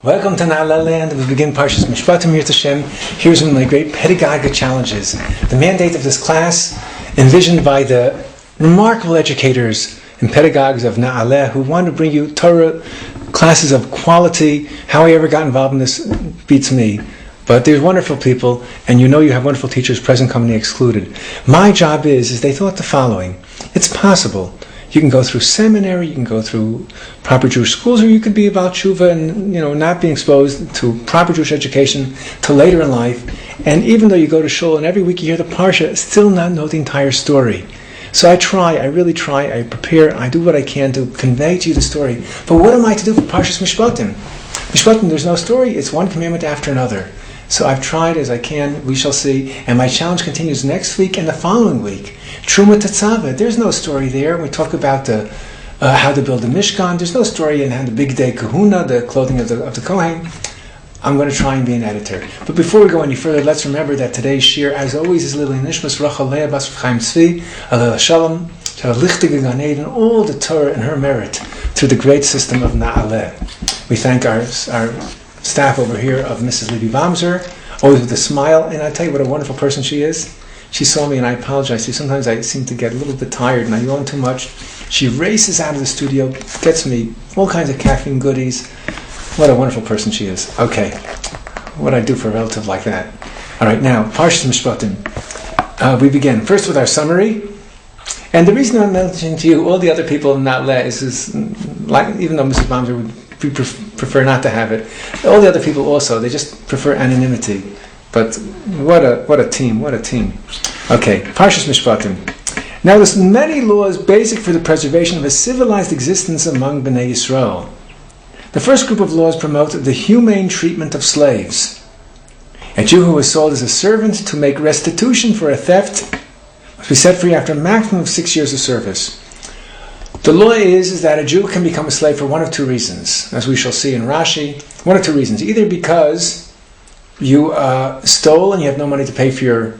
Welcome to Na'ala Land. We begin Parshat Mishpatim here to Shem. Here's one of my great pedagogic challenges. The mandate of this class, envisioned by the remarkable educators and pedagogues of Na'ala who want to bring you Torah classes of quality. How I ever got involved in this beats me. But there's wonderful people, and you know you have wonderful teachers, present company excluded. My job is they thought the following. It's possible. You can go through seminary, you can go through proper Jewish schools, or you could be about tshuva and not being exposed to proper Jewish education till later in life. And even though you go to shul and every week you hear the Parshat, still not know the entire story. So I really try, I prepare, I do what I can to convey to you the story. But what am I to do for Parshat Mishpatim? Mishpatim, there's no story, it's one commandment after another. So I've tried as I can, we shall see, and my challenge continues next week and the following week. Truma Tetzaveh, there's no story there. We talk about how to build a Mishkan. There's no story in the big day kahuna, the clothing of the Kohen. I'm going to try and be an editor. But before we go any further, let's remember that today's shir, as always, is Lili Nishmas Rachel Leah Bas Chaim Tzvi, Alel Shalom, Lichtig Gan Eden, all the Torah in her merit through the great system of Na'aleh. We thank our staff over here of Mrs. Libby Bamser, always with a smile, and I tell you what a wonderful person she is. She saw me, and I apologize. See, sometimes I seem to get a little bit tired and I yawn too much. She races out of the studio, gets me all kinds of caffeine goodies. What a wonderful person she is. Okay, what I do for a relative like that. All right, now, Parshat Mishpatim. We begin first with our summary. And the reason I'm mentioning to you all the other people in Na'aleh is like, even though Mrs. Bamser would prefer not to have it, all the other people also, they just prefer anonymity. But what a team. Okay, Parshat Mishpatim. Now there's many laws basic for the preservation of a civilized existence among Bnei Yisrael. The first group of laws promote the humane treatment of slaves. A Jew who is sold as a servant to make restitution for a theft must be set free after a maximum of 6 years of service. The law is that a Jew can become a slave for one of two reasons, as we shall see in Rashi. One of two reasons. Either because you stole and you have no money to pay for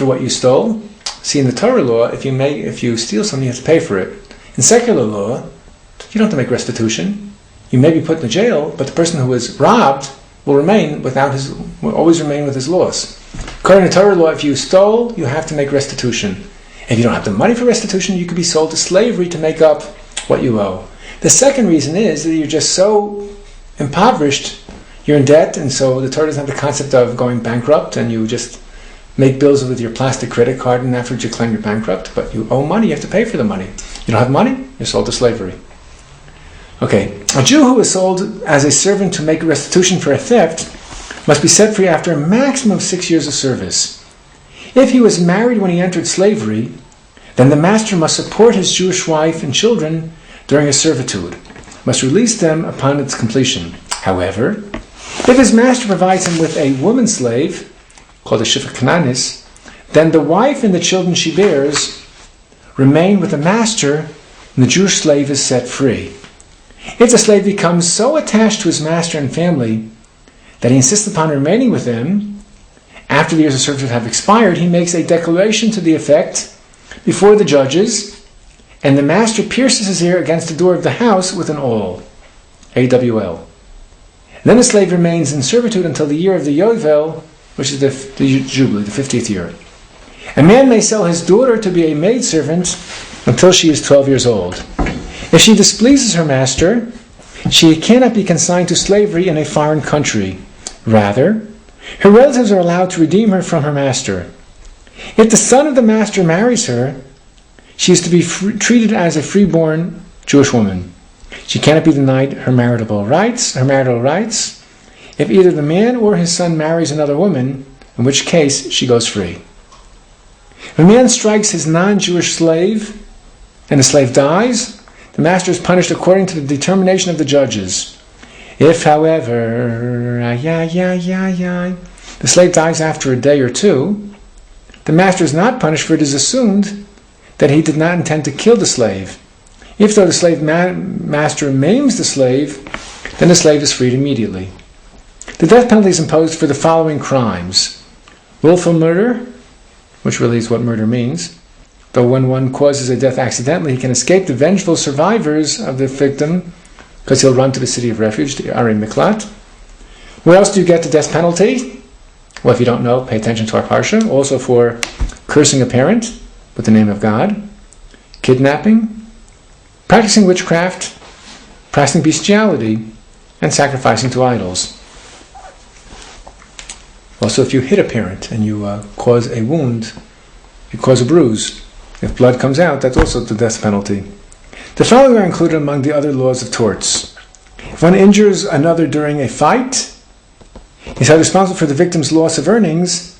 what you stole. See, in the Torah law, if you steal something, you have to pay for it. In secular law, you don't have to make restitution. You may be put in the jail, but the person who was robbed will always remain with his loss. According to Torah law, if you stole, you have to make restitution. If you don't have the money for restitution, you could be sold to slavery to make up what you owe. The second reason is that you're just so impoverished, you're in debt, and so the Torah doesn't have the concept of going bankrupt, and you just make bills with your plastic credit card, and afterwards you claim you're bankrupt, but you owe money, you have to pay for the money. You don't have money, you're sold to slavery. Okay, a Jew who is sold as a servant to make restitution for a theft must be set free after a maximum of 6 years of service. If he was married when he entered slavery, then the master must support his Jewish wife and children during his servitude, must release them upon its completion. However, if his master provides him with a woman slave, called a Shifat Kananis, then the wife and the children she bears remain with the master, and the Jewish slave is set free. If the slave becomes so attached to his master and family that he insists upon remaining with them, after the years of servitude have expired, he makes a declaration to the effect before the judges, and the master pierces his ear against the door of the house with an awl, AWL. Then the slave remains in servitude until the year of the Yovel, which is the Jubilee, the 50th year. A man may sell his daughter to be a maidservant until she is 12 years old. If she displeases her master, she cannot be consigned to slavery in a foreign country. Rather, her relatives are allowed to redeem her from her master. If the son of the master marries her, she is to be treated as a freeborn Jewish woman. She cannot be denied her marital rights. If either the man or his son marries another woman, in which case she goes free. If a man strikes his non-Jewish slave and the slave dies, the master is punished according to the determination of the judges. If, however, the slave dies after a day or two, the master is not punished, for it is assumed that he did not intend to kill the slave. If, though, the slave master maims the slave, then the slave is freed immediately. The death penalty is imposed for the following crimes: willful murder, which really is what murder means, though when one causes a death accidentally, he can escape the vengeful survivors of the victim because he'll run to the city of refuge, the Ari Miklat. Where else do you get the death penalty? Well, if you don't know, pay attention to our Parsha. Also for cursing a parent with the name of God, kidnapping, practicing witchcraft, practicing bestiality, and sacrificing to idols. Also, if you hit a parent and you cause a wound, you cause a bruise, if blood comes out, that's also the death penalty. The following are included among the other laws of torts. If one injures another during a fight, he's held responsible for the victim's loss of earnings,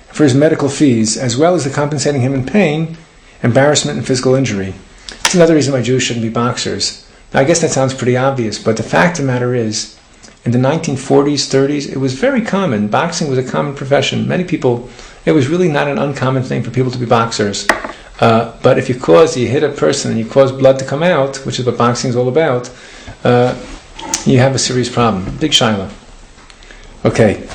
for his medical fees, as well as the compensating him in pain, embarrassment, and physical injury. That's another reason why Jews shouldn't be boxers. Now, I guess that sounds pretty obvious, but the fact of the matter is, in the 1940s, 30s, it was very common. Boxing was a common profession. Many people, it was really not an uncommon thing for people to be boxers. But if you hit a person and you cause blood to come out, which is what boxing is all about, you have a serious problem. Big shaila. Okay.